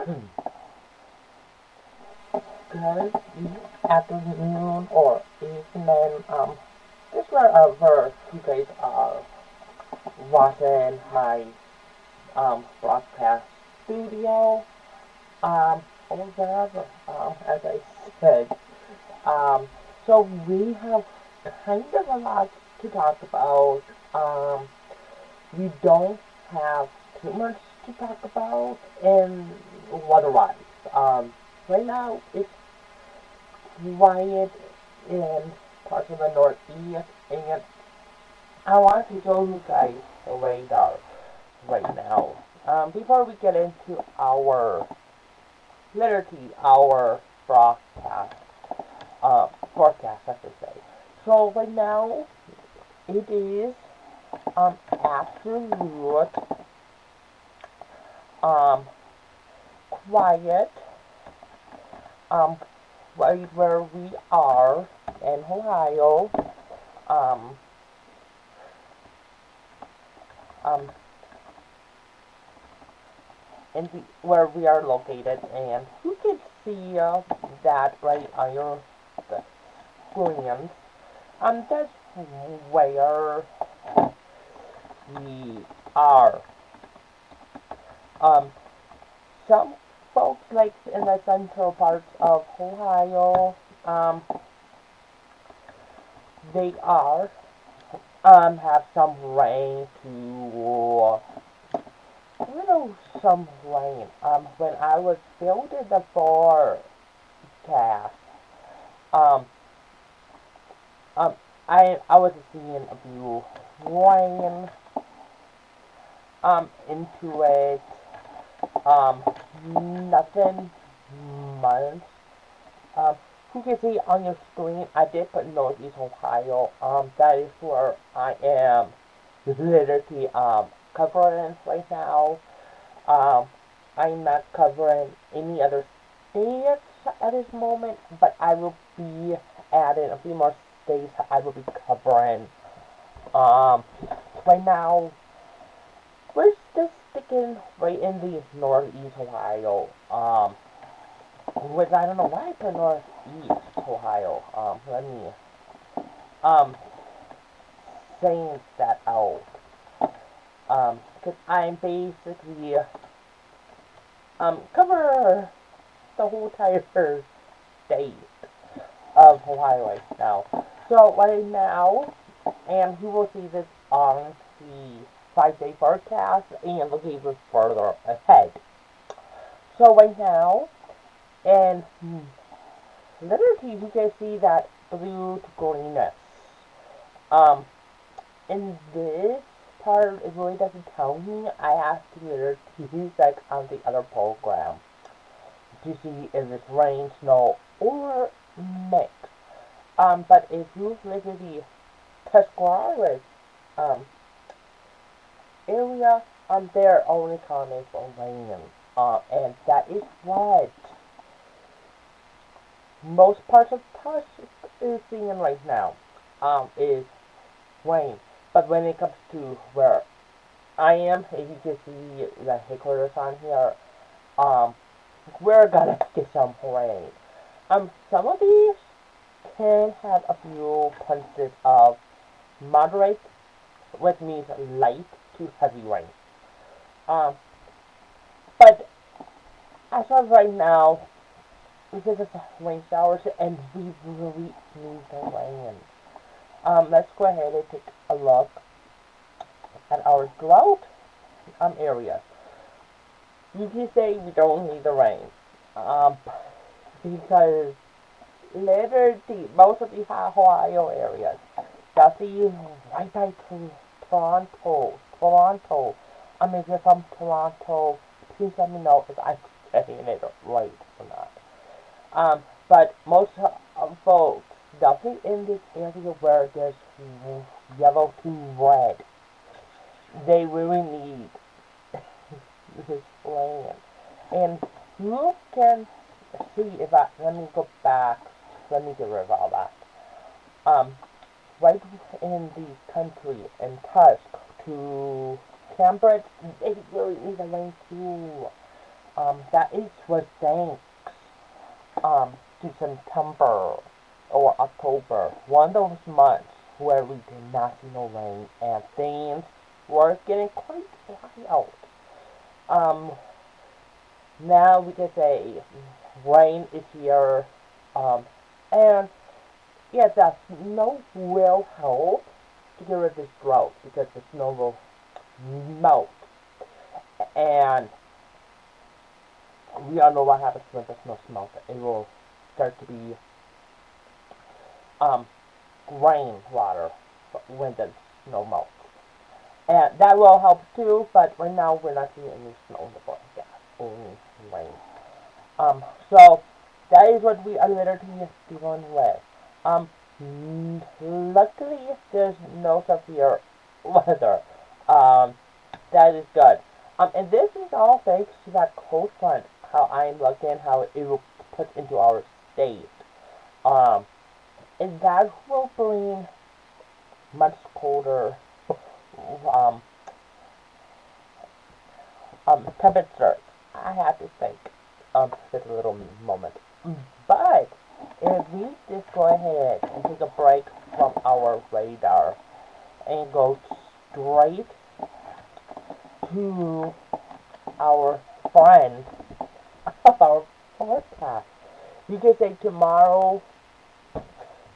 Good afternoon or evening. This wherever you guys are watching my broadcast studio. Or wherever. As I said. Um, so we have kind of a lot to talk about. Um, we don't have too much to talk about in weather-wise. Right now it's quiet in parts of the Northeast, and I want to show you guys the radar right now. Before we get into our literally our broadcast, forecast, I should say. So right now it is absolute um quiet um right where we are in Ohio. Um um in the where we are located, and you can see that right on your screen. That's where we are. Um, some folks like in the central parts of Ohio, they are have some rain to some rain. When I was building the forecast, um, um, I was seeing a few rain into it. Um, Nothing much. Um, you can see on your screen, I did put Northeast Ohio. That is where I am literally covering right now. Um, I'm not covering any other states at this moment, but I will be adding a few more states I will be covering. Um, right now, we're just sticking right in the Northeast Ohio. Which I don't know why I put Northeast Ohio. Let me um saying that out. Because I'm basically cover the whole entire state of Ohio right now. So right now, and you will see this on the 5-day forecast and look even further ahead. So right now, and literally you can see that blue to greenness. Um, in this part, it really doesn't tell me. I have to literally check on the other program to see if it's rain, snow, or mix. But if you look at the Tuscarawas um, area, they're only counting for rain. And that is what most parts of Tusk is seeing right now. Is rain. But when it comes to where I am, if you can see the headquarters on here, um, we're gonna get some rain. Some of these can have a few punches of moderate, which means light to heavy rain. Um, but as of right now, because it's a rain showers and we really need the rain. Let's go ahead and take a look at our drought area. You can say we don't need the rain, um, because literally most of the Ohio areas, especially right by Toronto. I mean, if you're from Toronto, please let me know if I'm saying it right or not. But most folks, definitely in this area where there's yellow to red, they really need this land. And you can see if let me go back, let me get rid of all that. Um, right in the country, in Tusk to Cambridge, they really need a lane too. That is was thanks to September or October, one of those months where we did not see no rain and things were getting quite wild. Um, Now we can say rain is here, um, and yeah, the snow will help to get rid of this drought because the snow will melt, and we all know what happens when the snow melts. It will start to be um, rainwater when the snow melts. And that will help too, but right now we're not seeing any snow in the forecast, only rain. So that is what we are literally dealing with. Um, Luckily there's no severe weather. Um, that is good. And this is all thanks to that cold front, how I'm looking, how it will put into our state. Um, and that will bring much colder um, temperatures. I have to think just a little moment. But if we just go ahead and take a break from our radar and go straight to our friend of our forecast, you can say tomorrow.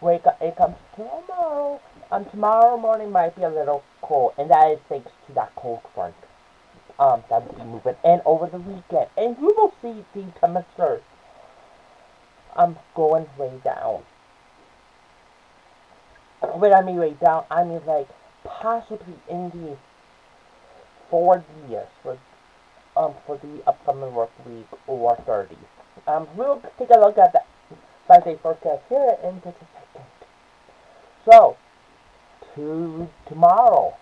Wake up! It comes tomorrow. Tomorrow morning might be a little cold, and that is thanks to that cold front. That will be moving, and over the weekend, and you will see the temperatures going way down. When I mean way down, I mean like possibly in the 40s for the upcoming work week or 30s. We'll take a look at the 5-day forecast here in just a second. So tomorrow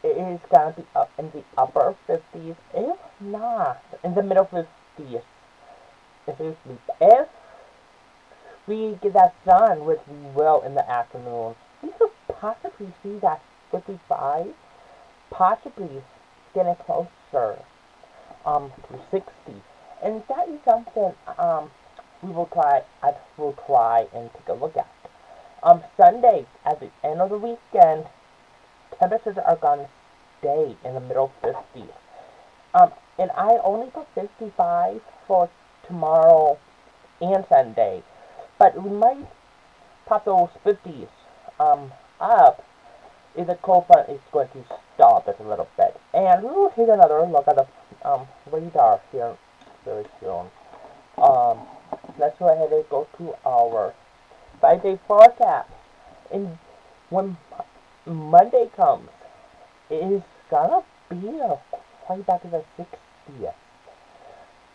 it is gonna be up in the upper 50s, if not in the middle 50s. If we get that sun, which we will in the afternoon, we could possibly see that 55, possibly getting closer to 60. And that is something I will try and take a look at. Sunday, at the end of the weekend, temperatures are gonna stay in the middle 50s. And I only put 55 for tomorrow and Sunday, but we might pop those 50s up if the cold front is going to stop us a little bit. And we will take another look at the radar here very soon. Um, let's go ahead and go to our 5-day forecast. And when Monday comes, it is gonna be quite back to the 60th.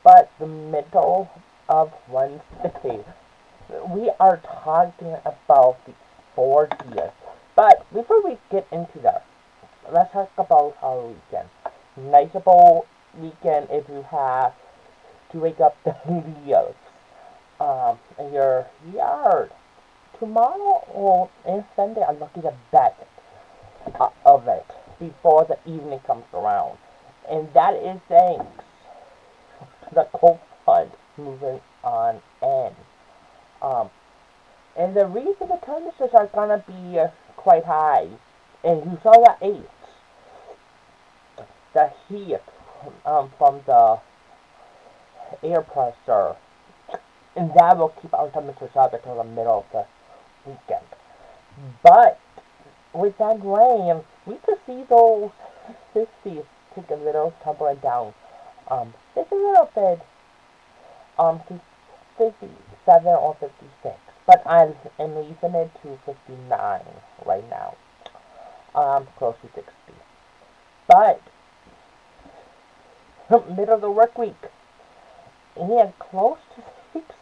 But the middle of Wednesday, we are talking about the 40th. But before we get into that, let's talk about our weekend. Niceable weekend if you have to wake up the leaves in your yard. Tomorrow and Sunday are lucky the best of it before the evening comes around. And that is thanks to the cold front moving on in. Um, and the reason the temperatures are gonna be quite high, and you saw that 8, the heat from the air pressure, and that will keep our temperatures up until the middle of the weekend. But with that rain, we could see those 50s take a little tumbling down. Just a little bit, to 57 or 56. But I'm leaving it to 59 right now. Close to 60. But, middle of the work week, and close to 60,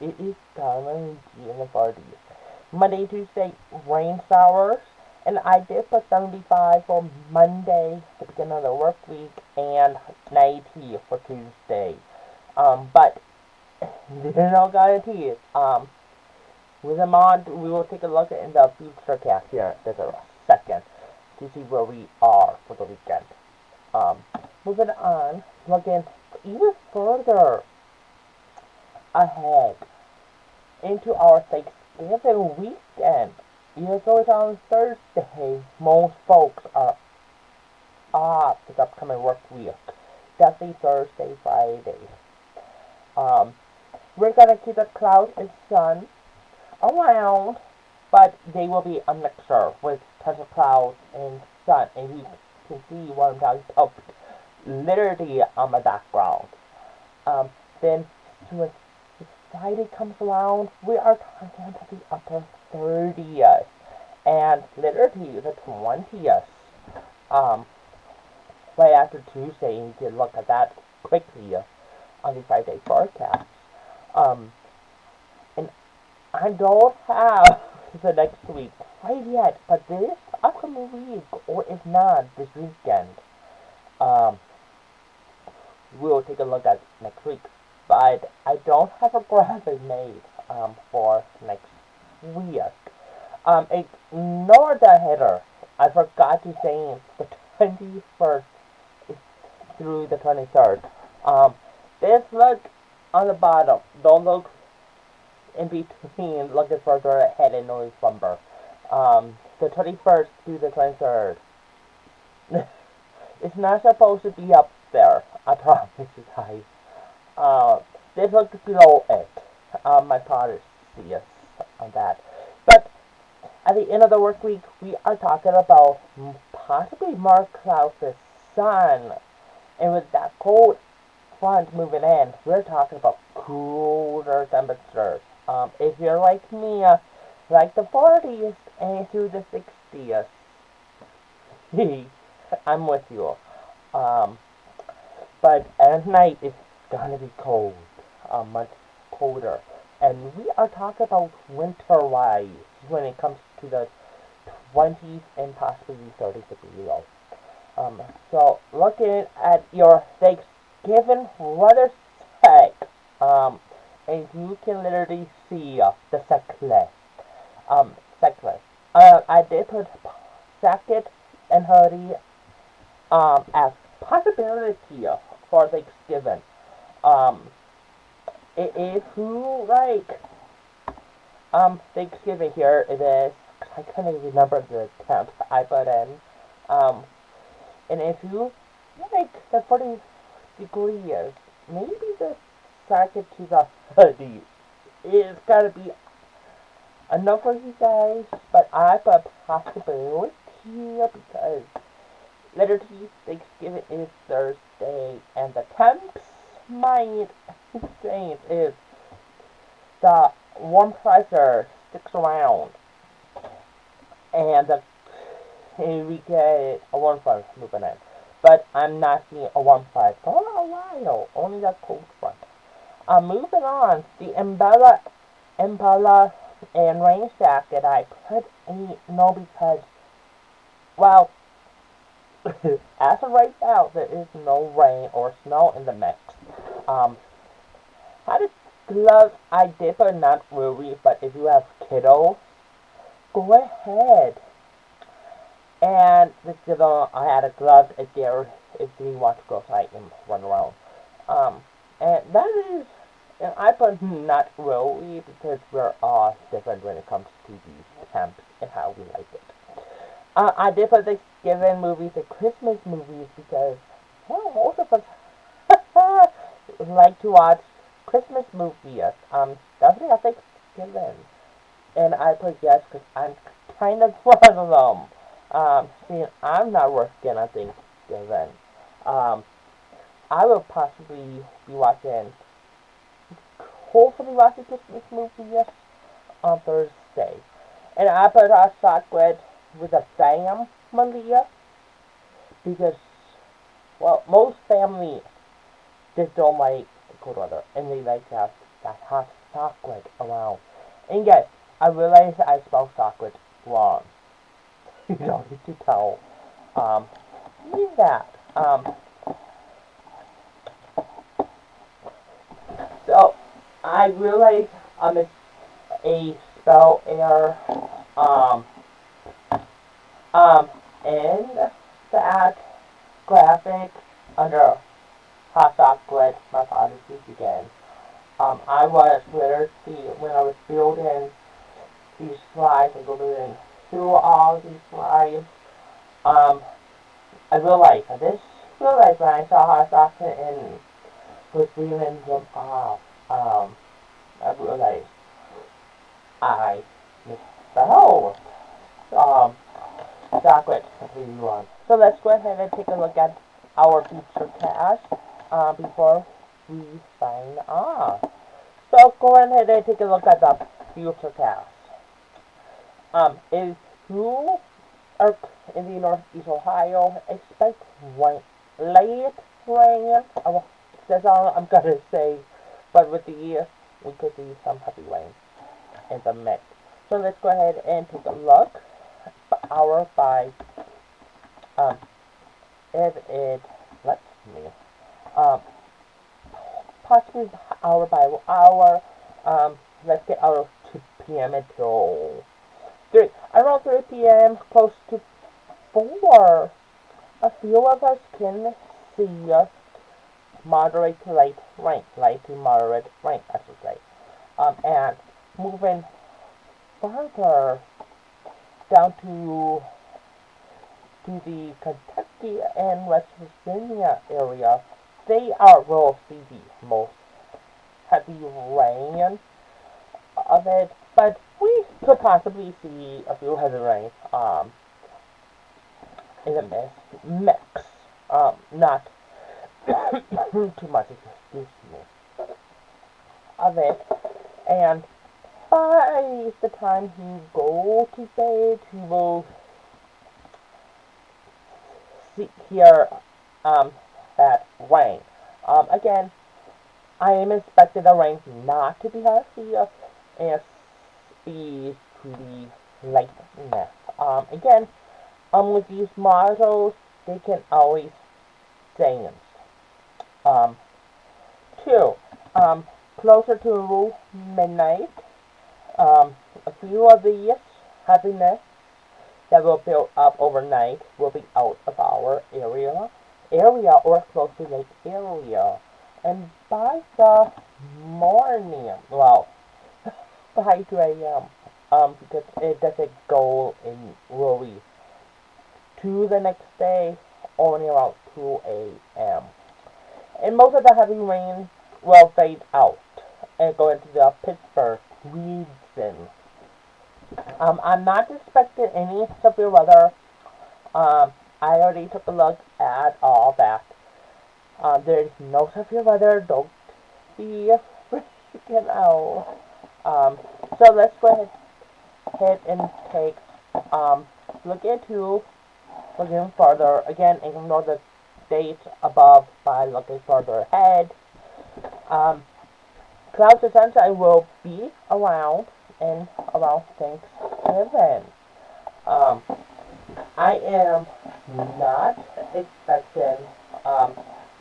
it is gonna be in the 40s. Monday, Tuesday, rain showers. And I did put 75 for Monday, the beginning of the work week, and 90 for Tuesday. But there's no guarantees. With them on, we will take a look in the future here in a second to see where we are for the weekend. moving on, looking even further ahead into our Thanksgiving weekend. Even though it's on Thursday, most folks are off this upcoming work week. Definitely Thursday, Friday. Um, we're gonna keep the clouds and sun around, but they will be a mixture with tons of clouds and sun, and you can see what I'm talking about literally on my background. Then when Friday comes around, we are talking about the upper 30th and literally the 20th. Um, right after Tuesday, you can look at that quickly on the 5-day forecast. Um, and I don't have the next week quite yet, but this upcoming week, or if not this weekend, um, we'll take a look at next week. But I don't have a graphic made for next week. Ignore the header. I forgot to say the 21st through the 23rd. Just look on the bottom. Don't look in between. Look further ahead and November. The 21st through the 23rd. It's not supposed to be up there. I promise you guys. Just look below it. My policy on that. But at the end of the work week, we are talking about possibly more clouds the sun. And with that cold front moving in, we're talking about cooler temperatures. If you're like me, like the 40s and through the 60s, I'm with you. Um, but at night, it's gonna be cold, much colder. And we are talking about winter-wise when it comes to the 20s and possibly 30s below. So looking at your Thanksgiving weather check, and you can literally see the checklist. Checklist. I did put jacket and hoodie as possibility for Thanksgiving. Um, if you like Thanksgiving here, it is. I can't even remember the temp I put in. Um, and if you like the 40 degrees, maybe the jacket to the hoodie is gotta be enough for you guys. But I put possibility because literally Thanksgiving is Thursday, and the temps might change if the warm pressure sticks around, and we get a warm front moving in. But I'm not seeing a warm front for a while, only a cold front. Moving on, the umbrella and rain jacket I put in no because, well, as of right now, there is no rain or snow in the mix. Um, how the gloves I did put not really, but if you have kiddos, go ahead. And I had a glove if they want to go outside and run around. And that is, and I put not really because we're all different when it comes to these temps and how we like it. I did put Thanksgiving movies and Christmas movies because, well, most of us like to watch Christmas movies. Definitely at Thanksgiving. And I put yes because I'm kind of one of them. See, I'm not working on Thanksgiving. Um, I will possibly be watching, hopefully watching Christmas movies on Thursday. And I put hot chocolate with a family because, well, most families just don't like the cold weather and they like to have that hot chocolate around. And yes, I realize I spelled chocolate wrong. You don't need to tell me that. So I realize it's a spell error. Um, and that graphic under hot chocolate mythology began. I was literally, when I was building these slides and going through all these slides, um, I realized, when I saw hot chocolate and was reeling them off, I realized I missed the whole, um, chocolate completely wrong. So let's go ahead and take a look at our future cash, before we sign off. So go ahead and take a look at the future cast. If you are in the Northeast Ohio, expect rain, late rain. That's all I'm gonna say. But with the year, we could see some heavy rain in the mix. So let's go ahead and take a look, hour by, um, if it lets me. Um, Possibly hour by hour. Let's get out of 2 p.m. until 3. Around 3 p.m., close to 4. A few of us can see moderate to light rain. Light to moderate rain, I should say. And moving further down to the Kentucky and West Virginia area, they will see the most heavy rain of it, but we could possibly see a few heavy rain in the mix. Not too much, excuse me, of it. And by the time you go to bed, you will hear that rain. Again, I am expecting the rain not to be heavy and be pretty lightness. Again, with these models, they can always change. Um, 2. Closer to midnight, a few of these heaviness that will build up overnight will be out of our area or close to lake area. And by the morning, well, by 2 a.m., because it doesn't go in really to the next day, only around 2 a.m. And most of the heavy rain will fade out and go into the Pittsburgh region. I'm not expecting any severe weather. I already took a look at all that. There's no severe weather. Don't be freaking out. So let's go ahead and take look into looking further. Again, ignore the date above by looking further ahead. Clouds and sunshine will be around and around Thanksgiving. Um, I am not expecting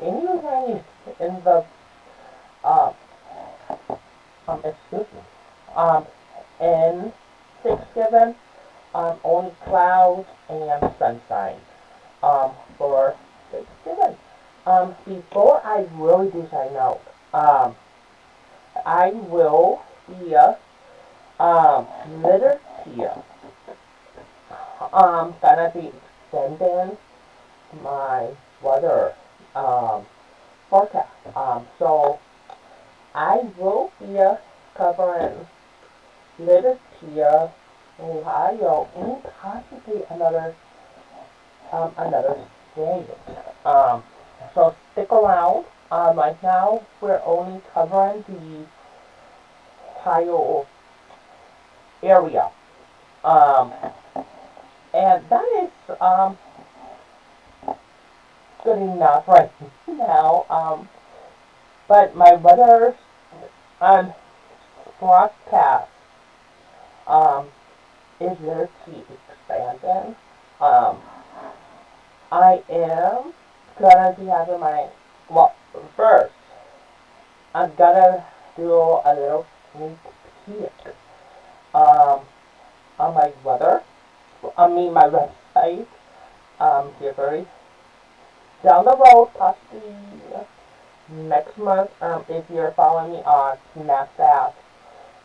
any rain in the um, excuse me, in Thanksgiving, only clouds and sunshine for Thanksgiving. Before I really do sign out, I will be literature. Gonna be extending my weather forecast. So I will be covering literature, Ohio, and possibly another state. So stick around. Right now we're only covering the Ohio area. And that is good enough right now. But my weather broadcast is literacy expanding. I am gonna be having first, I'm gonna do a little sneak peek on my weather. My website here very down the road, possibly next month, if you're following me on Snapchat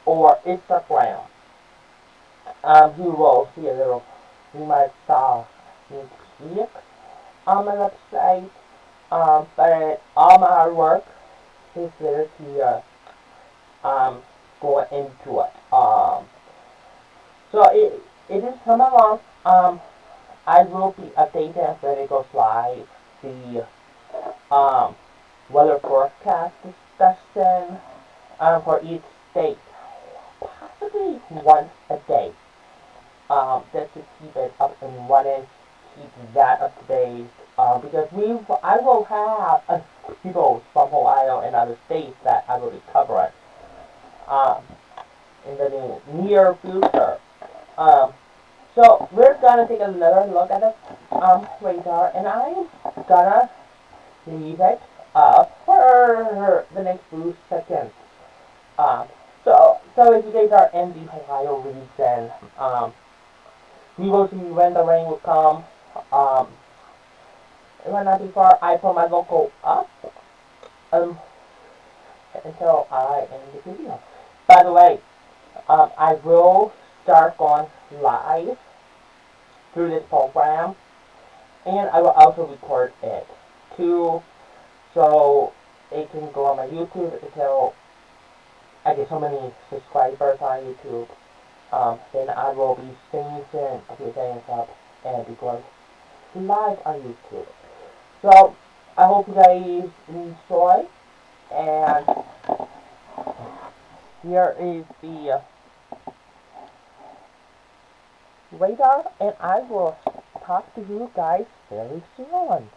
or Instagram, you will see a little, you might saw sneak peek on my website, but all my hard work is there to go into it. So it is coming along. I will be updating when it goes live. The weather forecast discussion for each state, possibly once a day. Just to keep it up and running, keep that up to date. Because I will have people from Ohio and other states that I will be covering um, in the near future. Um, so we're gonna take another look at the radar, and I'm gonna leave it up for the next few seconds. Um, so if you guys are in the Ohio region, we will see when the rain will come. Um, it might not be far. I put my local up until I end the video. By the way, I will start going live through this program, and I will also record it too, so it can go on my YouTube until I get so many subscribers on YouTube. Then I will be changing a few things up and be going live on YouTube. So I hope you guys enjoy, and here is the radar, and I will talk to you guys very soon.